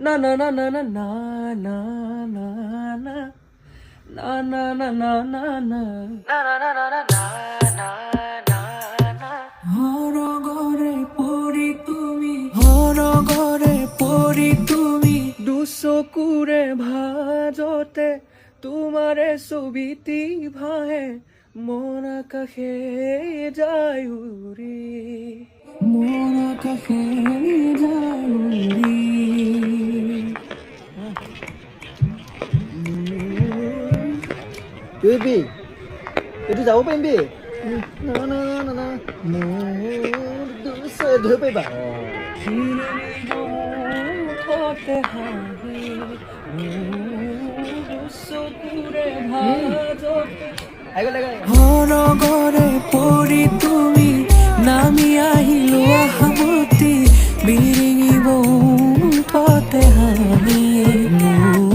না না না না না না না না না না না না না না না হরগরে পড়ি তুমি হরগরে পড়ি তুমি দুচকুৰে ভাজতে তোমাৰে ছবিটি ভাহে মন আকাশে যায় উৰি মন আকাশে যায় উৰি বেবি এইটো যাব পাৰিম বে না না না না ধৰিব পাৰিবা ঠতে হাঁহি চকুৰে ভাজতে হৰগৰে পৰি তুমি নামি আহিলো আহাবতি বিৰিঙিব ঠতে হাঁহি